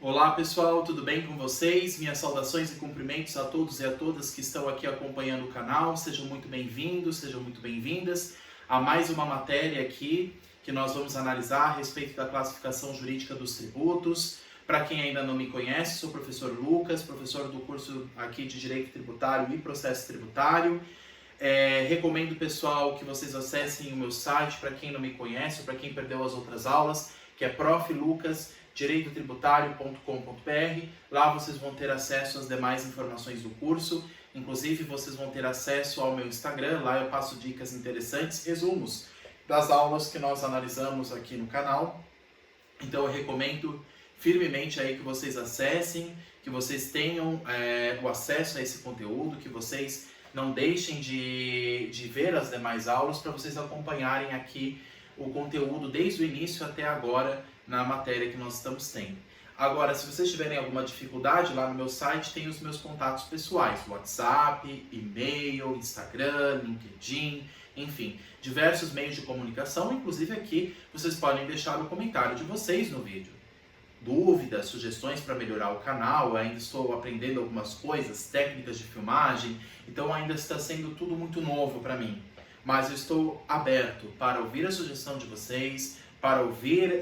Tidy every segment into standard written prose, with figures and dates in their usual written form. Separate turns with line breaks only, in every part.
Olá pessoal, tudo bem com vocês? Minhas saudações e cumprimentos a todos e a todas que estão aqui acompanhando o canal. Sejam muito bem-vindos, sejam muito bem-vindas a mais uma matéria aqui que nós vamos analisar a respeito da classificação jurídica dos tributos. Para quem ainda não me conhece, sou o professor Lucas, professor do curso aqui de Direito Tributário e Processo Tributário. Recomendo, pessoal, que vocês acessem o meu site, para quem não me conhece ou para quem perdeu as outras aulas, que é proflucasdireitotributário.com.br. Lá vocês vão ter acesso às demais informações do curso. Inclusive, vocês vão ter acesso ao meu Instagram. Lá eu passo dicas interessantes, resumos das aulas que nós analisamos aqui no canal. Então eu recomendo firmemente aí que vocês acessem, que vocês tenham o acesso a esse conteúdo, que vocês não deixem de ver as demais aulas para vocês acompanharem aqui o conteúdo desde o início até agora na matéria que nós estamos tendo. Agora, se vocês tiverem alguma dificuldade, lá no meu site tem os meus contatos pessoais, WhatsApp, e-mail, Instagram, LinkedIn, enfim, diversos meios de comunicação. Inclusive aqui vocês podem deixar o comentário de vocês no vídeo. Dúvidas, sugestões para melhorar o canal. Eu ainda estou aprendendo algumas coisas, técnicas de filmagem, então ainda está sendo tudo muito novo para mim. Mas eu estou aberto para ouvir a sugestão de vocês, para ouvir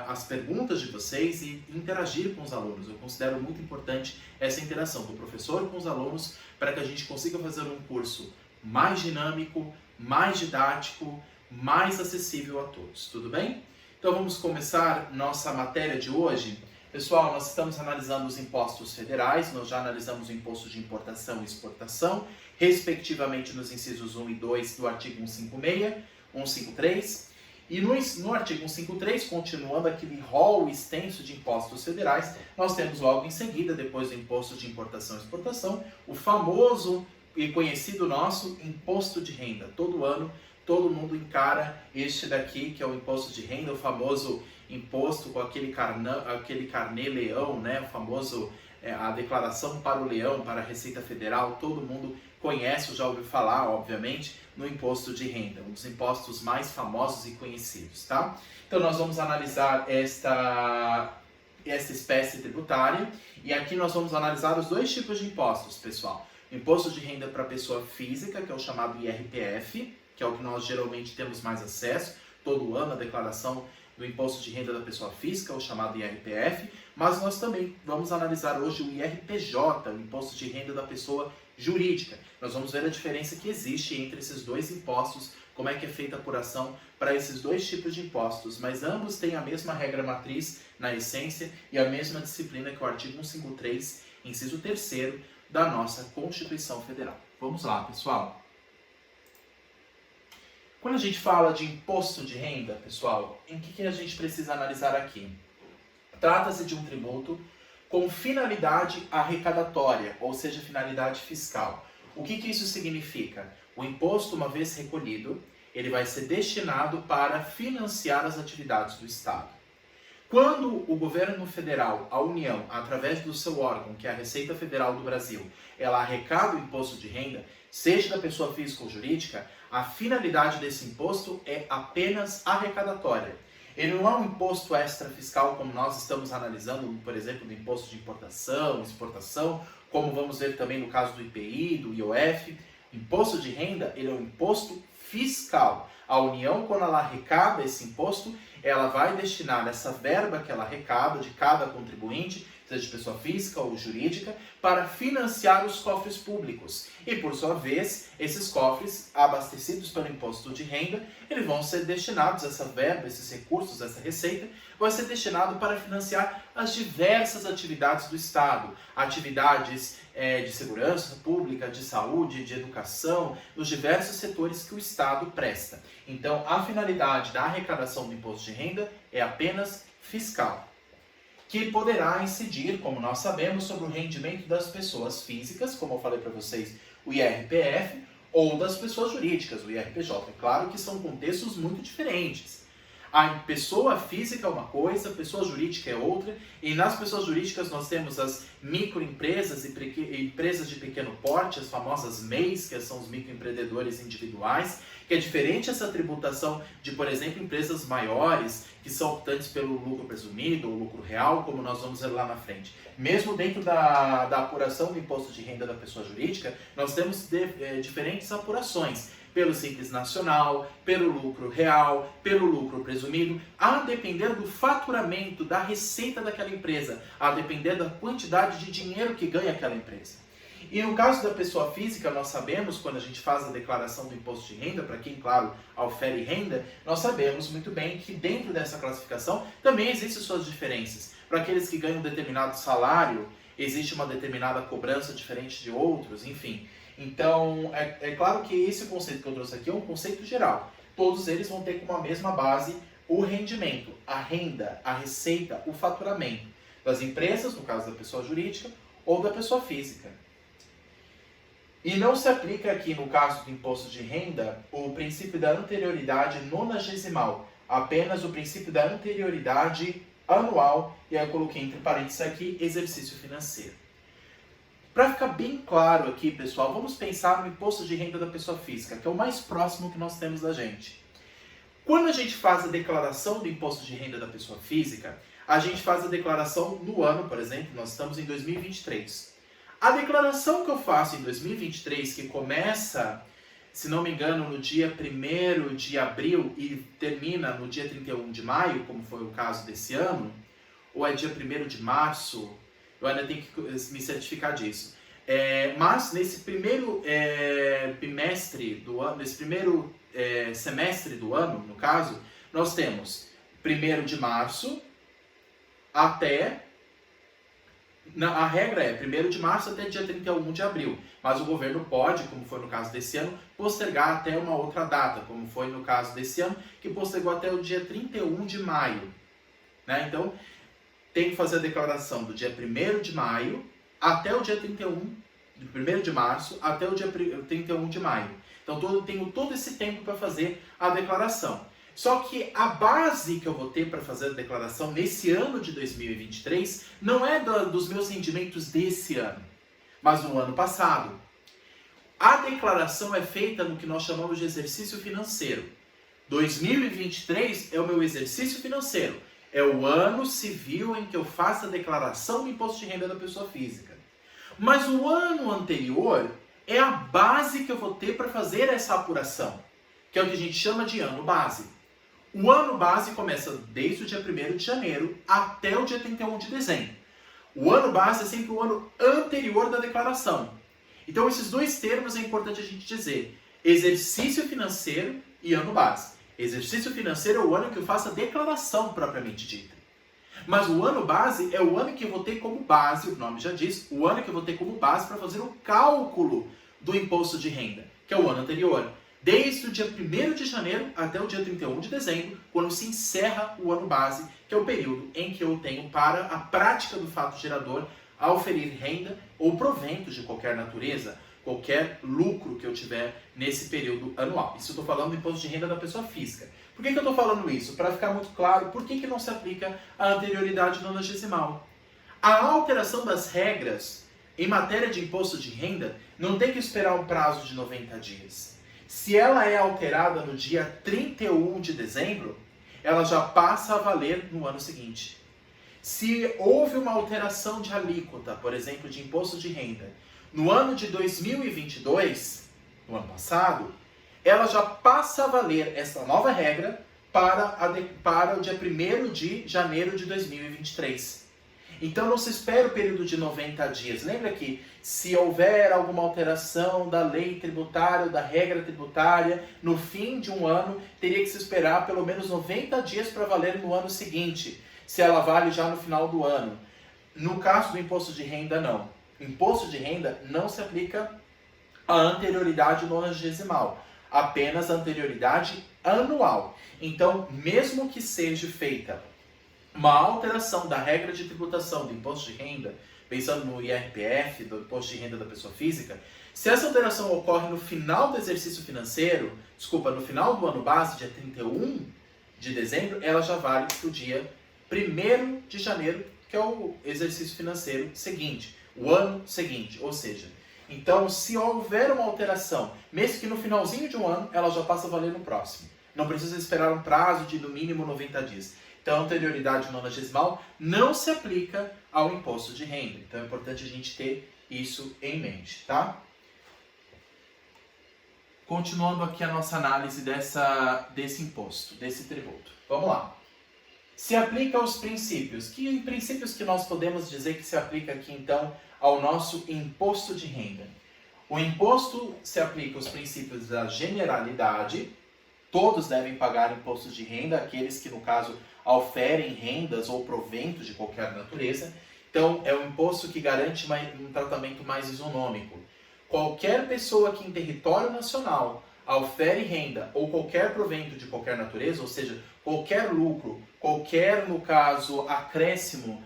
as perguntas de vocês e interagir com os alunos. Eu considero muito importante essa interação do professor com os alunos para que a gente consiga fazer um curso mais dinâmico, mais didático, mais acessível a todos. Tudo bem? Então vamos começar nossa matéria de hoje. Pessoal, nós estamos analisando os impostos federais, nós já analisamos o imposto de importação e exportação, respectivamente nos incisos 1 e 2 do artigo 156, 153. E no artigo 153, continuando aquele rol extenso de impostos federais, nós temos logo em seguida, depois do imposto de importação e exportação, o famoso e conhecido nosso imposto de renda. Todo ano, todo mundo encara este daqui, que é o imposto de renda, o famoso imposto com aquele carnê-leão, né? O famoso, a declaração para o leão, para a Receita Federal. Todo mundo conhece ou já ouviu falar, obviamente, no imposto de renda, um dos impostos mais famosos e conhecidos, tá? Então nós vamos analisar esta espécie tributária e aqui nós vamos analisar os dois tipos de impostos, pessoal. Imposto de renda para pessoa física, que é o chamado IRPF, que é o que nós geralmente temos mais acesso, todo ano a declaração do imposto de renda da pessoa física, o chamado IRPF, mas nós também vamos analisar hoje o IRPJ, o imposto de renda da pessoa jurídica. Nós vamos ver a diferença que existe entre esses dois impostos, como é que é feita a apuração para esses dois tipos de impostos, mas ambos têm a mesma regra matriz na essência e a mesma disciplina que o artigo 153, inciso 3º da nossa Constituição Federal. Vamos lá, pessoal. Quando a gente fala de imposto de renda, pessoal, em que a gente precisa analisar aqui? Trata-se de um tributo com finalidade arrecadatória, ou seja, finalidade fiscal. O que isso significa? O imposto, uma vez recolhido, ele vai ser destinado para financiar as atividades do Estado. Quando o governo federal, a União, através do seu órgão, que é a Receita Federal do Brasil, ela arrecada o imposto de renda, seja da pessoa física ou jurídica, a finalidade desse imposto é apenas arrecadatória. Ele não é um imposto extra fiscal como nós estamos analisando, por exemplo, do imposto de importação, exportação, como vamos ver também no caso do IPI, do IOF. Imposto de renda, ele é um imposto fiscal. A União, quando ela arrecada esse imposto, ela vai destinar essa verba que ela arrecada de cada contribuinte, seja de pessoa física ou jurídica, para financiar os cofres públicos. E, por sua vez, esses cofres, abastecidos pelo imposto de renda, eles vão ser destinados, essa verba, esses recursos, essa receita, vai ser destinado para financiar as diversas atividades do Estado. Atividades de segurança pública, de saúde, de educação, nos diversos setores que o Estado presta. Então, a finalidade da arrecadação do imposto de renda é apenas fiscal, que poderá incidir, como nós sabemos, sobre o rendimento das pessoas físicas, como eu falei para vocês, o IRPF, ou das pessoas jurídicas, o IRPJ. É claro que são contextos muito diferentes. A pessoa física é uma coisa, a pessoa jurídica é outra, e nas pessoas jurídicas nós temos as microempresas e empresas de pequeno porte, as famosas MEIs, que são os microempreendedores individuais, que é diferente essa tributação de, por exemplo, empresas maiores, que são optantes pelo lucro presumido ou lucro real, como nós vamos ver lá na frente. Mesmo dentro da apuração do imposto de renda da pessoa jurídica, nós temos diferentes apurações. Pelo Simples Nacional, pelo lucro real, pelo lucro presumido, a depender do faturamento, da receita daquela empresa, a depender da quantidade de dinheiro que ganha aquela empresa. E no caso da pessoa física, nós sabemos, quando a gente faz a declaração do imposto de renda, para quem, claro, aufere renda, nós sabemos muito bem que dentro dessa classificação também existem suas diferenças. Para aqueles que ganham um determinado salário, existe uma determinada cobrança diferente de outros, enfim. Então, é claro que esse conceito que eu trouxe aqui é um conceito geral. Todos eles vão ter como a mesma base o rendimento, a renda, a receita, o faturamento das empresas, no caso da pessoa jurídica, ou da pessoa física. E não se aplica aqui, no caso do imposto de renda, o princípio da anterioridade nonagesimal, apenas o princípio da anterioridade anual, e aí eu coloquei entre parênteses aqui, exercício financeiro. Para ficar bem claro aqui, pessoal, vamos pensar no imposto de renda da pessoa física, que é o mais próximo que nós temos da gente. Quando a gente faz a declaração do imposto de renda da pessoa física, a gente faz a declaração no ano, por exemplo, nós estamos em 2023. A declaração que eu faço em 2023, que começa, se não me engano, no dia 1º de abril e termina no dia 31 de maio, como foi o caso desse ano, ou é dia 1º de março, eu ainda tenho que me certificar disso. Mas nesse primeiro bimestre do ano, nesse primeiro semestre do ano, no caso, nós temos 1º de março até... A regra é 1º de março até dia 31 de abril, mas o governo pode, como foi no caso desse ano, postergar até uma outra data, como foi no caso desse ano, que postergou até o dia 31 de maio. Né? Então, tem que fazer a declaração do dia 1º de maio até o dia 1º de março até o dia 31 de maio. Então, tenho todo esse tempo para fazer a declaração. Só que a base que eu vou ter para fazer a declaração nesse ano de 2023 não é dos meus rendimentos desse ano, mas do ano passado. A declaração é feita no que nós chamamos de exercício financeiro. 2023 é o meu exercício financeiro. É o ano civil em que eu faço a declaração do imposto de renda da pessoa física. Mas o ano anterior é a base que eu vou ter para fazer essa apuração, que é o que a gente chama de ano base. O ano base começa desde o dia 1º de janeiro até o dia 31 de dezembro. O ano base é sempre o ano anterior da declaração. Então, esses dois termos é importante a gente dizer. Exercício financeiro e ano base. Exercício financeiro é o ano que eu faço a declaração propriamente dita. Mas o ano base é o ano que eu vou ter como base, o nome já diz, o ano que eu vou ter como base para fazer o cálculo do imposto de renda, que é o ano anterior. Desde o dia 1º de janeiro até o dia 31 de dezembro, quando se encerra o ano base, que é o período em que eu tenho para a prática do fato gerador a oferir renda ou proventos de qualquer natureza, qualquer lucro que eu tiver nesse período anual. Isso eu estou falando do imposto de renda da pessoa física. Por que eu estou falando isso? Para ficar muito claro, por que não se aplica a anterioridade nonagesimal? A alteração das regras em matéria de imposto de renda não tem que esperar um prazo de 90 dias. Se ela é alterada no dia 31 de dezembro, ela já passa a valer no ano seguinte. Se houve uma alteração de alíquota, por exemplo, de imposto de renda, no ano de 2022, no ano passado, ela já passa a valer essa nova regra para o dia 1º de janeiro de 2023. Então não se espera o período de 90 dias. Lembra que se houver alguma alteração da lei tributária ou da regra tributária, no fim de um ano, teria que se esperar pelo menos 90 dias para valer no ano seguinte, se ela vale já no final do ano. No caso do imposto de renda, não. Imposto de renda não se aplica a anterioridade nonagesimal, apenas a anterioridade anual. Então, mesmo que seja feita uma alteração da regra de tributação do imposto de renda, pensando no IRPF, do imposto de renda da pessoa física, se essa alteração ocorre no final do exercício financeiro, no final do ano base, dia 31 de dezembro, ela já vale para o dia 1º de janeiro, que é o exercício financeiro seguinte, o ano seguinte. Ou seja, então se houver uma alteração, mesmo que no finalzinho de um ano, ela já passa a valer no próximo. Não precisa esperar um prazo de no mínimo 90 dias. Então a anterioridade nonagesimal não se aplica ao imposto de renda. Então é importante a gente ter isso em mente, tá? Continuando aqui a nossa análise desse imposto, desse tributo. Vamos lá. Se aplica aos princípios. Que princípios que nós podemos dizer que se aplica aqui, então, ao nosso imposto de renda? O imposto se aplica aos princípios da generalidade. Todos devem pagar impostos de renda, aqueles que, no caso, auferem rendas ou proventos de qualquer natureza. Então, é um imposto que garante um tratamento mais isonômico. Qualquer pessoa que em território nacional aufere renda ou qualquer provento de qualquer natureza, ou seja, qualquer lucro, qualquer, no caso, acréscimo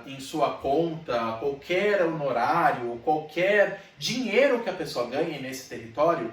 em sua conta, qualquer honorário, qualquer dinheiro que a pessoa ganhe nesse território,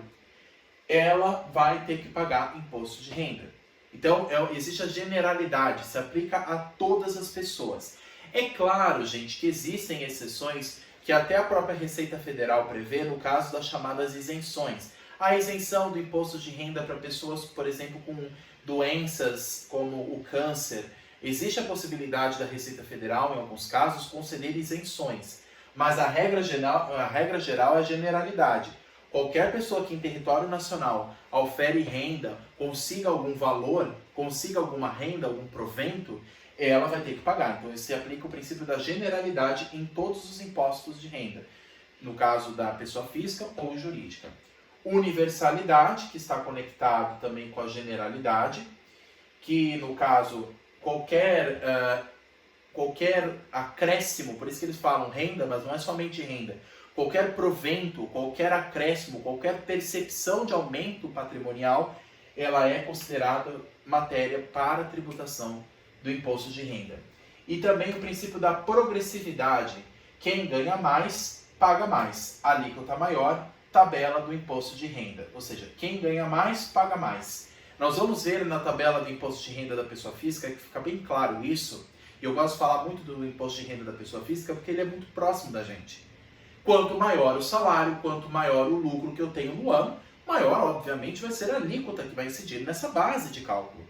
ela vai ter que pagar imposto de renda. Então, existe a generalidade, se aplica a todas as pessoas. É claro, gente, que existem exceções que até a própria Receita Federal prevê no caso das chamadas isenções. A isenção do imposto de renda para pessoas, por exemplo, com doenças como o câncer. Existe a possibilidade da Receita Federal, em alguns casos, conceder isenções. Mas a regra geral é a generalidade. Qualquer pessoa que em território nacional aufere renda, consiga algum valor, consiga alguma renda, algum provento, ela vai ter que pagar. Então, se aplica o princípio da generalidade em todos os impostos de renda, no caso da pessoa física ou jurídica. Universalidade, que está conectado também com a generalidade, que, no caso, qualquer acréscimo, por isso que eles falam renda, mas não é somente renda, qualquer provento, qualquer acréscimo, qualquer percepção de aumento patrimonial, ela é considerada matéria para tributação do imposto de renda. E também o princípio da progressividade. Quem ganha mais, paga mais. Alíquota maior, tabela do imposto de renda. Ou seja, quem ganha mais, paga mais. Nós vamos ver na tabela do imposto de renda da pessoa física que fica bem claro isso. E eu gosto de falar muito do imposto de renda da pessoa física porque ele é muito próximo da gente. Quanto maior o salário, quanto maior o lucro que eu tenho no ano, maior, obviamente, vai ser a alíquota que vai incidir nessa base de cálculo.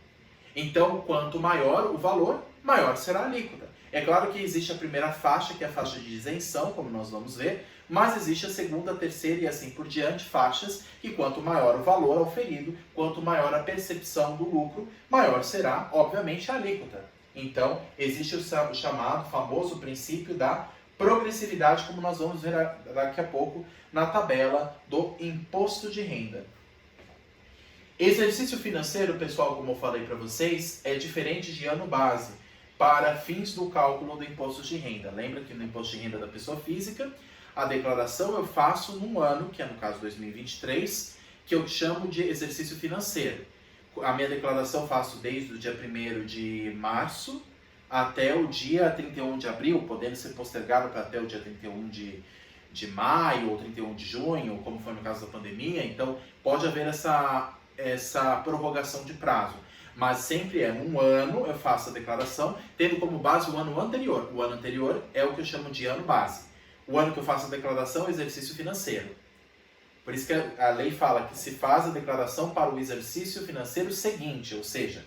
Então, quanto maior o valor, maior será a alíquota. É claro que existe a primeira faixa, que é a faixa de isenção, como nós vamos ver, mas existe a segunda, a terceira e assim por diante faixas, que quanto maior o valor auferido, quanto maior a percepção do lucro, maior será, obviamente, a alíquota. Então, existe o chamado, famoso princípio da progressividade, como nós vamos ver daqui a pouco na tabela do imposto de renda. Exercício financeiro, pessoal, como eu falei para vocês, é diferente de ano base para fins do cálculo do imposto de renda. Lembra que no imposto de renda da pessoa física, a declaração eu faço num ano, que é no caso 2023, que eu chamo de exercício financeiro. A minha declaração eu faço desde o dia 1º de março até o dia 31 de abril, podendo ser postergado para até o dia 31 de maio ou 31 de junho, como foi no caso da pandemia. Então, pode haver essa prorrogação de prazo. Mas sempre é num ano eu faço a declaração, tendo como base o ano anterior. O ano anterior é o que eu chamo de ano base. O ano que eu faço a declaração é o exercício financeiro. Por isso que a lei fala que se faz a declaração para o exercício financeiro seguinte, ou seja,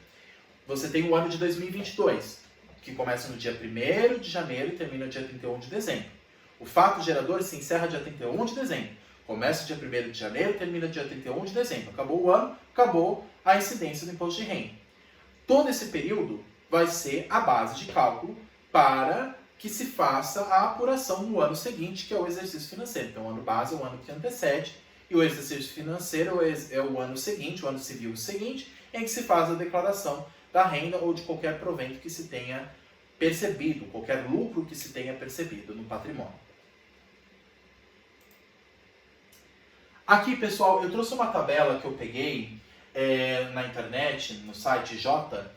você tem o ano de 2022, que começa no dia 1º de janeiro e termina no dia 31 de dezembro. O fato gerador se encerra dia 31 de dezembro. Começa dia 1º de janeiro e termina dia 31 de dezembro. Acabou o ano, acabou a incidência do imposto de renda. Todo esse período vai ser a base de cálculo para que se faça a apuração no ano seguinte, que é o exercício financeiro. Então, o ano base é o ano que antecede, e o exercício financeiro é o ano seguinte, o ano civil seguinte, em que se faz a declaração da renda ou de qualquer provento que se tenha percebido, qualquer lucro que se tenha percebido no patrimônio. Aqui, pessoal, eu trouxe uma tabela que eu peguei na internet, no site J,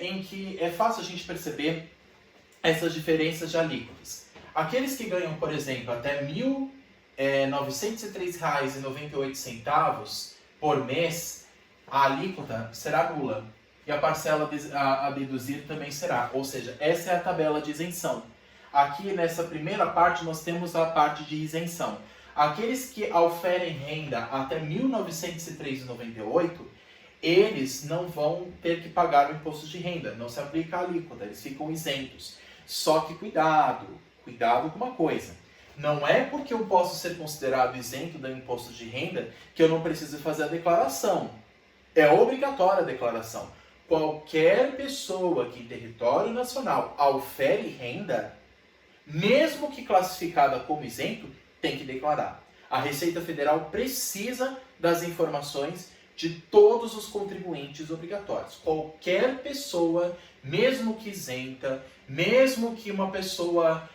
em que é fácil a gente perceber essas diferenças de alíquotas. Aqueles que ganham, por exemplo, até R$ 1.903,98 por mês, a alíquota será nula. E a parcela a deduzir também será. Ou seja, essa é a tabela de isenção. Aqui nessa primeira parte nós temos a parte de isenção. Aqueles que oferem renda até R$ 1.903,98, eles não vão ter que pagar o imposto de renda. Não se aplica a alíquota, eles ficam isentos. Só que cuidado com uma coisa. Não é porque eu posso ser considerado isento do imposto de renda que eu não preciso fazer a declaração. É obrigatória a declaração. Qualquer pessoa que em território nacional ofere renda, mesmo que classificada como isento, tem que declarar. A Receita Federal precisa das informações de todos os contribuintes obrigatórios. Qualquer pessoa, mesmo que isenta, mesmo que uma pessoa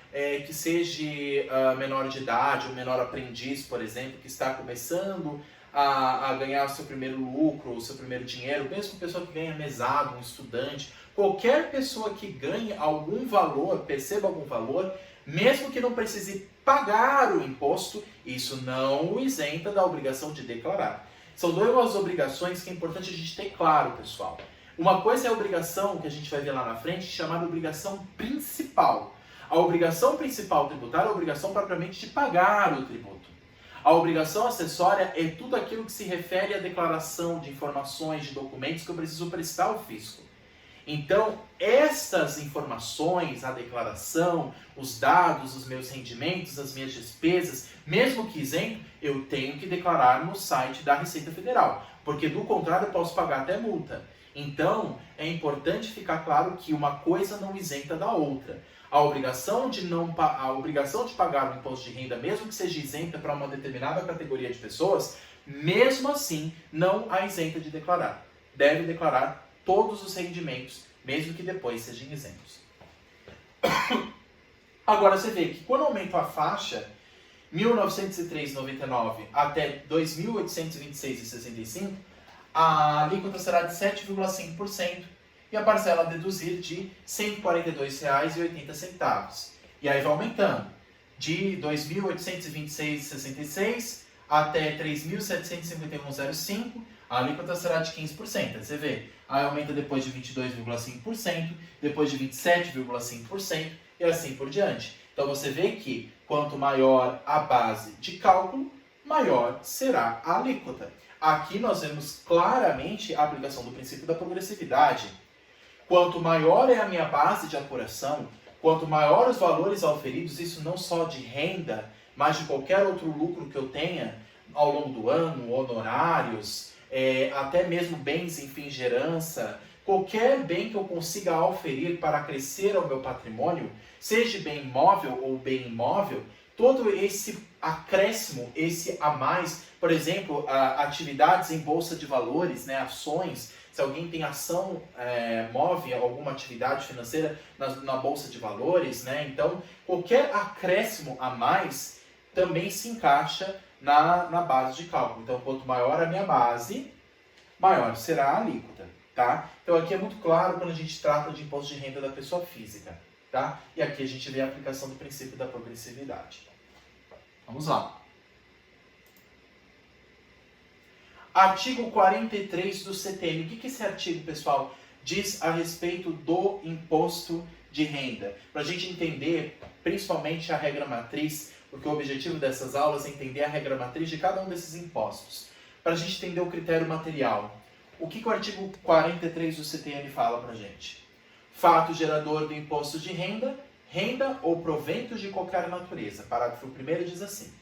que seja menor de idade, ou menor aprendiz, por exemplo, que está começando a ganhar o seu primeiro lucro, o seu primeiro dinheiro, mesmo pessoa que ganha mesado, um estudante, qualquer pessoa que ganhe algum valor, perceba algum valor, mesmo que não precise pagar o imposto, isso não o isenta da obrigação de declarar. São duas obrigações que é importante a gente ter claro, pessoal. Uma coisa é a obrigação, que a gente vai ver lá na frente, chamada obrigação principal. A obrigação principal tributária é a obrigação propriamente de pagar o tributo. A obrigação acessória é tudo aquilo que se refere à declaração de informações, de documentos que eu preciso prestar ao fisco. Então, essas informações, a declaração, os dados, os meus rendimentos, as minhas despesas, mesmo que isento, eu tenho que declarar no site da Receita Federal, porque do contrário eu posso pagar até multa. Então, é importante ficar claro que uma coisa não isenta da outra. A obrigação de pagar o imposto de renda, mesmo que seja isenta para uma determinada categoria de pessoas, mesmo assim não a isenta de declarar. Deve declarar todos os rendimentos, mesmo que depois sejam isentos. Agora você vê que quando aumenta a faixa 1.903,99 até 2.826,65, a alíquota será de 7,5% e a parcela a deduzir de R$ 142,80. E aí vai aumentando de 2.826,66 até 3.751,05, a alíquota será de 15%. Você vê, aí aumenta depois de 22,5%, depois de 27,5% e assim por diante. Então você vê que quanto maior a base de cálculo, maior será a alíquota. Aqui nós vemos claramente a aplicação do princípio da progressividade. Quanto maior é a minha base de apuração, quanto maior os valores auferidos, isso não só de renda, mas de qualquer outro lucro que eu tenha ao longo do ano, honorários, até mesmo bens em fins de herança, qualquer bem que eu consiga auferir para crescer ao meu patrimônio, seja bem móvel ou bem imóvel, todo esse acréscimo, esse a mais, por exemplo, atividades em bolsa de valores, né, ações, se alguém tem ação, move alguma atividade financeira na bolsa de valores, né, então qualquer acréscimo a mais também se encaixa na base de cálculo. Então, quanto maior a minha base, maior será a alíquota, tá? Então, aqui é muito claro quando a gente trata de imposto de renda da pessoa física, tá? E aqui a gente vê a aplicação do princípio da progressividade. Vamos lá. Artigo 43 do CTN. O que esse artigo, pessoal, diz a respeito do imposto de renda? Para a gente entender, principalmente a regra matriz, porque o objetivo dessas aulas é entender a regra matriz de cada um desses impostos. Para a gente entender o critério material. O que o artigo 43 do CTN fala para a gente? Fato gerador do imposto de renda, renda ou proventos de qualquer natureza. Parágrafo 1º diz assim: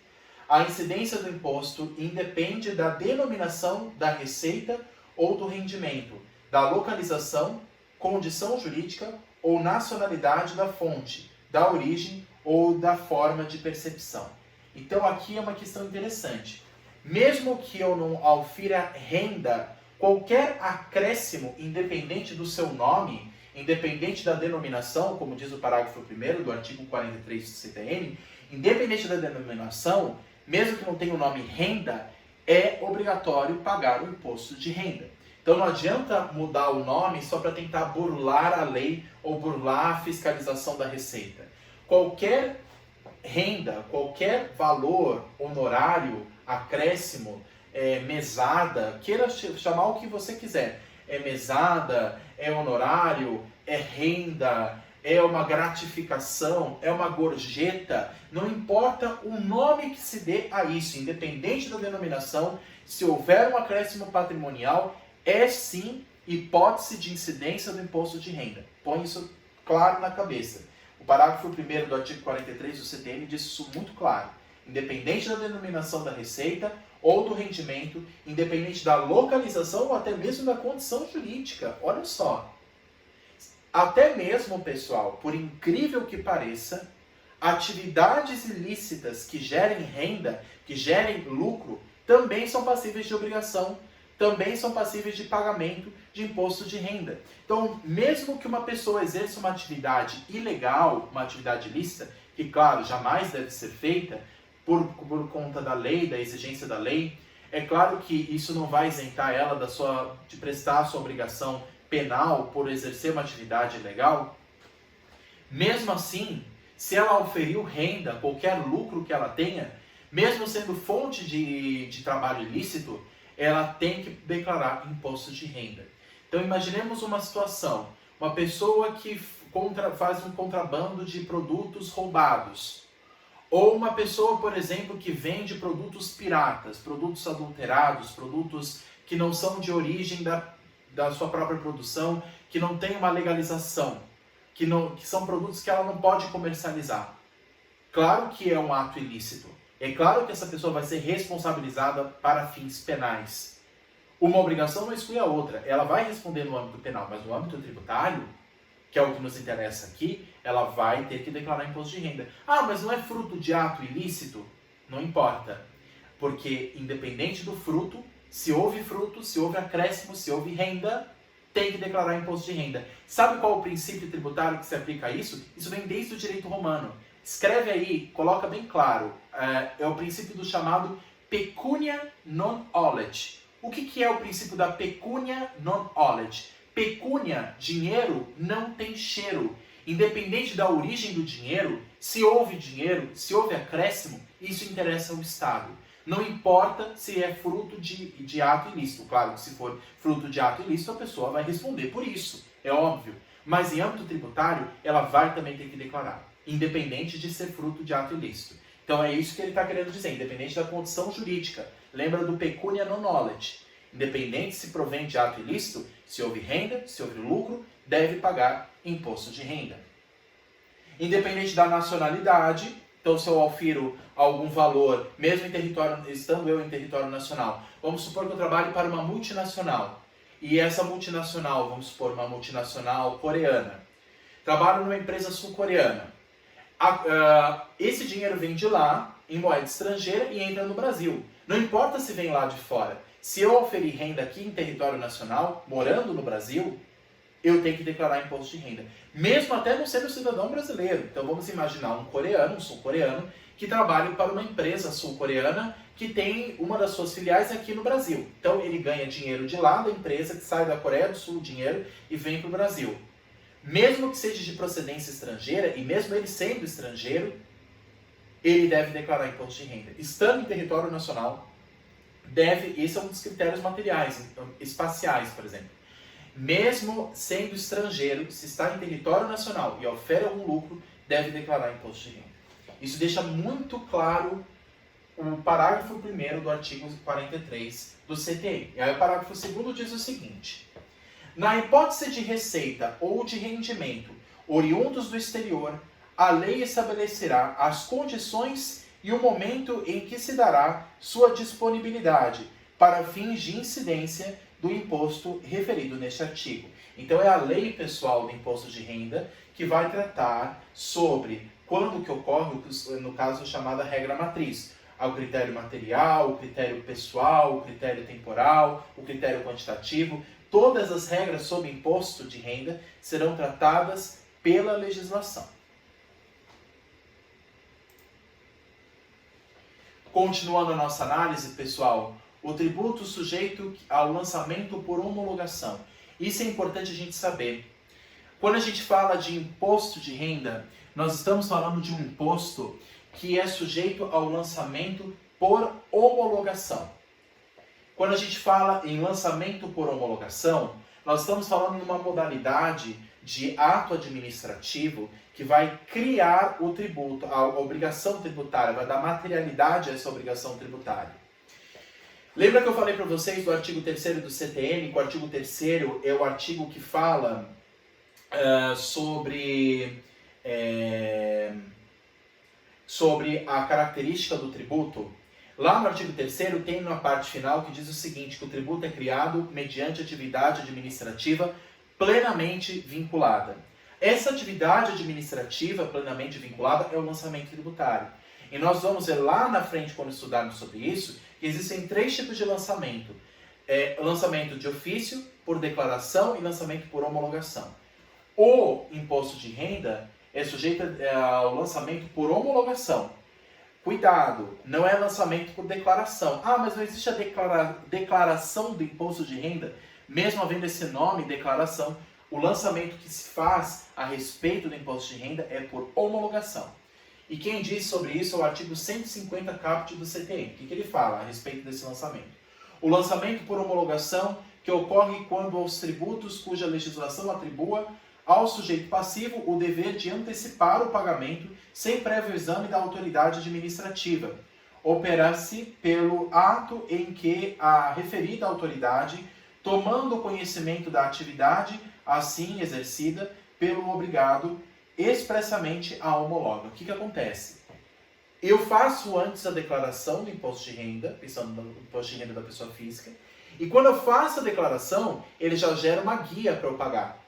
a incidência do imposto independe da denominação da receita ou do rendimento, da localização, condição jurídica ou nacionalidade da fonte, da origem ou da forma de percepção. Então aqui é uma questão interessante. Mesmo que eu não aufira renda, qualquer acréscimo, independente do seu nome, independente da denominação, como diz o parágrafo 1º do artigo 43 do CTN, independente da denominação, mesmo que não tenha o nome renda, é obrigatório pagar o imposto de renda. Então não adianta mudar o nome só para tentar burlar a lei ou burlar a fiscalização da Receita. Qualquer renda, qualquer valor, honorário, acréscimo, mesada, queira chamar o que você quiser. É mesada, é honorário, é renda, é uma gratificação, é uma gorjeta, não importa o nome que se dê a isso, independente da denominação, se houver um acréscimo patrimonial, é sim hipótese de incidência do imposto de renda. Põe isso claro na cabeça. O parágrafo 1º do artigo 43 do CTN diz isso muito claro. Independente da denominação da receita ou do rendimento, independente da localização ou até mesmo da condição jurídica. Olha só. Até mesmo, pessoal, por incrível que pareça, atividades ilícitas que gerem renda, que gerem lucro, também são passíveis de obrigação, também são passíveis de pagamento de imposto de renda. Então, mesmo que uma pessoa exerça uma atividade ilegal, uma atividade ilícita, que, claro, jamais deve ser feita por conta da lei, da exigência da lei, é claro que isso não vai isentar ela de prestar a sua obrigação penal por exercer uma atividade ilegal. Mesmo assim, se ela oferiu renda, qualquer lucro que ela tenha, mesmo sendo fonte de trabalho ilícito, ela tem que declarar imposto de renda. Então imaginemos uma situação, uma pessoa que faz um contrabando de produtos roubados, ou uma pessoa, por exemplo, que vende produtos piratas, produtos adulterados, produtos que não são de origem da sua própria produção, que não tem uma legalização, que são produtos que ela não pode comercializar. Claro que é um ato ilícito. É claro que essa pessoa vai ser responsabilizada para fins penais. Uma obrigação não exclui a outra. Ela vai responder no âmbito penal, mas no âmbito tributário, que é o que nos interessa aqui, ela vai ter que declarar imposto de renda. Ah, mas não é fruto de ato ilícito? Não importa. Porque, independente do fruto, se houve fruto, se houve acréscimo, se houve renda, tem que declarar imposto de renda. Sabe qual é o princípio tributário que se aplica a isso? Isso vem desde o direito romano. Escreve aí, coloca bem claro. É o princípio do chamado pecunia non olet. O que é o princípio da pecunia non olet? Pecúnia, dinheiro, não tem cheiro. Independente da origem do dinheiro, se houve dinheiro, se houve acréscimo, isso interessa ao Estado. Não importa se é fruto de ato ilícito. Claro que se for fruto de ato ilícito, a pessoa vai responder por isso, é óbvio. Mas em âmbito tributário, ela vai também ter que declarar, independente de ser fruto de ato ilícito. Então é isso que ele está querendo dizer, independente da condição jurídica. Lembra do pecunia non olet. Independente se provém de ato ilícito, se houve renda, se houve lucro, deve pagar imposto de renda. Independente da nacionalidade, então se eu aufiro algum valor, mesmo estando eu em território nacional, vamos supor que eu trabalho para uma multinacional, e essa multinacional, vamos supor uma multinacional coreana, trabalho numa empresa sul-coreana, esse dinheiro vem de lá, em moeda estrangeira, e entra no Brasil. Não importa se vem lá de fora. Se eu oferir renda aqui em território nacional, morando no Brasil, eu tenho que declarar imposto de renda. Mesmo até não sendo cidadão brasileiro. Então vamos imaginar um coreano, um sul-coreano, que trabalha para uma empresa sul-coreana que tem uma das suas filiais aqui no Brasil. Então ele ganha dinheiro de lá da empresa que sai da Coreia do Sul, dinheiro, e vem para o Brasil. Mesmo que seja de procedência estrangeira, e mesmo ele sendo estrangeiro, ele deve declarar imposto de renda. Estando em território nacional, esse é um dos critérios materiais, espaciais, por exemplo. Mesmo sendo estrangeiro, se está em território nacional e ofere algum lucro, deve declarar imposto de renda. Isso deixa muito claro o parágrafo 1º do artigo 43 do CTN. E aí o parágrafo 2º diz o seguinte: na hipótese de receita ou de rendimento oriundos do exterior, a lei estabelecerá as condições e o momento em que se dará sua disponibilidade para fins de incidência do imposto referido neste artigo. Então é a lei pessoal do imposto de renda que vai tratar sobre quando que ocorre, no caso chamada regra matriz, o critério material, o critério pessoal, o critério temporal, o critério quantitativo. Todas as regras sobre imposto de renda serão tratadas pela legislação. Continuando a nossa análise, pessoal, o tributo sujeito ao lançamento por homologação. Isso é importante a gente saber. Quando a gente fala de imposto de renda, nós estamos falando de um imposto que é sujeito ao lançamento por homologação. Quando a gente fala em lançamento por homologação, nós estamos falando de uma modalidade de ato administrativo que vai criar o tributo, a obrigação tributária, vai dar materialidade a essa obrigação tributária. Lembra que eu falei para vocês do artigo 3º do CTN, que o artigo 3º é o artigo que fala sobre a característica do tributo? Lá no artigo 3º tem uma parte final que diz o seguinte, que o tributo é criado mediante atividade administrativa plenamente vinculada. Essa atividade administrativa plenamente vinculada é o lançamento tributário. E nós vamos ver lá na frente, quando estudarmos sobre isso, que existem 3 tipos de lançamento. Lançamento de ofício, por declaração e lançamento por homologação. O imposto de renda é sujeito ao lançamento por homologação. Cuidado, não é lançamento por declaração. Ah, mas não existe a declaração do imposto de renda? Mesmo havendo esse nome, declaração, o lançamento que se faz a respeito do imposto de renda é por homologação. E quem diz sobre isso é o artigo 150 caput do CTN. O que ele fala a respeito desse lançamento? O lançamento por homologação que ocorre quando aos tributos cuja legislação atribua ao sujeito passivo o dever de antecipar o pagamento sem prévio exame da autoridade administrativa. Opera-se pelo ato em que a referida autoridade, tomando conhecimento da atividade assim exercida pelo obrigado, expressamente a homologa. O que acontece? Eu faço antes a declaração do imposto de renda, pensando no imposto de renda da pessoa física, e quando eu faço a declaração, ele já gera uma guia para eu pagar.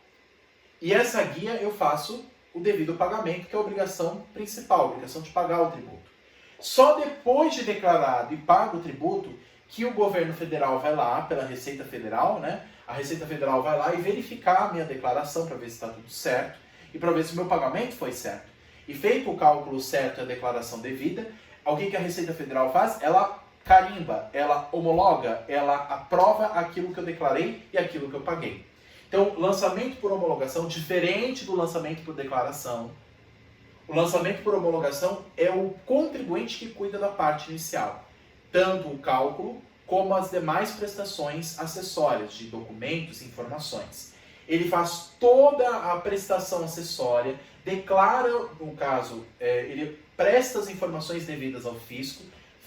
E essa guia eu faço o devido pagamento, que é a obrigação principal, a obrigação de pagar o tributo. Só depois de declarado e pago o tributo, que o governo federal vai lá, pela Receita Federal, né? A Receita Federal vai lá e verificar a minha declaração para ver se está tudo certo e para ver se o meu pagamento foi certo. E feito o cálculo certo e a declaração devida, o que a Receita Federal faz? Ela carimba, ela homologa, ela aprova aquilo que eu declarei e aquilo que eu paguei. Então, lançamento por homologação, diferente do lançamento por declaração. O lançamento por homologação é o contribuinte que cuida da parte inicial. Tanto o cálculo, como as demais prestações acessórias de documentos e informações. Ele faz toda a prestação acessória, declara, no caso, ele presta as informações devidas ao fisco,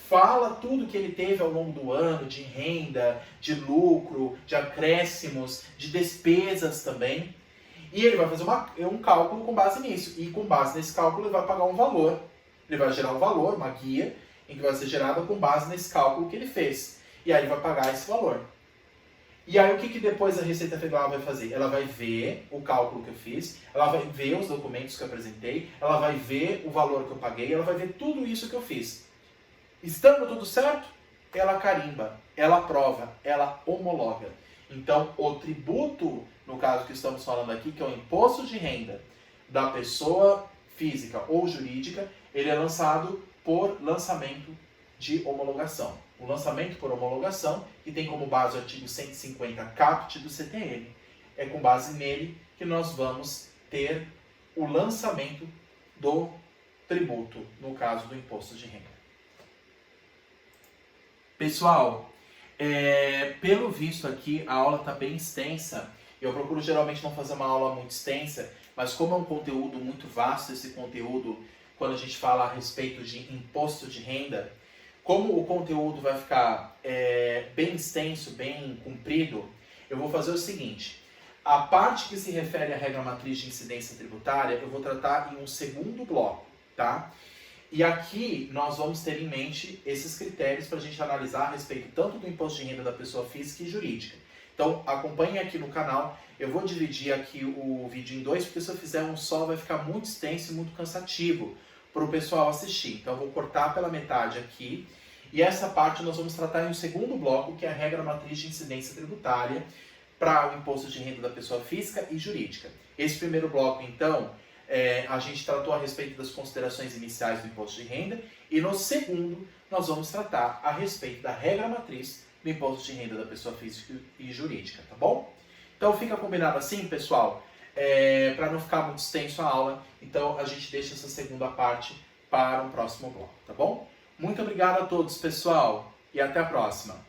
fala tudo que ele teve ao longo do ano, de renda, de lucro, de acréscimos, de despesas também. E ele vai fazer um cálculo com base nisso. E com base nesse cálculo ele vai pagar um valor. Ele vai gerar um valor, uma guia, em que vai ser gerada com base nesse cálculo que ele fez. E aí ele vai pagar esse valor. E aí o que depois a Receita Federal vai fazer? Ela vai ver o cálculo que eu fiz, ela vai ver os documentos que eu apresentei, ela vai ver o valor que eu paguei, ela vai ver tudo isso que eu fiz. Estando tudo certo, ela carimba, ela aprova, ela homologa. Então, o tributo, no caso que estamos falando aqui, que é o imposto de renda da pessoa física ou jurídica, ele é lançado por lançamento de homologação. O lançamento por homologação, que tem como base o artigo 150 caput do CTN, é com base nele que nós vamos ter o lançamento do tributo, no caso do imposto de renda. Pessoal, pelo visto aqui a aula está bem extensa. Eu procuro geralmente não fazer uma aula muito extensa, mas como é um conteúdo muito vasto, esse conteúdo, quando a gente fala a respeito de imposto de renda, como o conteúdo vai ficar bem extenso, bem comprido, eu vou fazer o seguinte. A parte que se refere à regra matriz de incidência tributária, eu vou tratar em um segundo bloco, tá? E aqui nós vamos ter em mente esses critérios para a gente analisar a respeito tanto do imposto de renda da pessoa física e jurídica. Então acompanhe aqui no canal, eu vou dividir aqui o vídeo em 2, porque se eu fizer um só vai ficar muito extenso e muito cansativo para o pessoal assistir. Então eu vou cortar pela metade aqui, e essa parte nós vamos tratar em um segundo bloco, que é a regra matriz de incidência tributária para o imposto de renda da pessoa física e jurídica. Esse primeiro bloco, então, a gente tratou a respeito das considerações iniciais do imposto de renda, e no segundo nós vamos tratar a respeito da regra matriz do imposto de renda da pessoa física e jurídica, tá bom? Então fica combinado assim, pessoal, para não ficar muito extenso a aula, então a gente deixa essa segunda parte para um próximo bloco, tá bom? Muito obrigado a todos, pessoal, e até a próxima!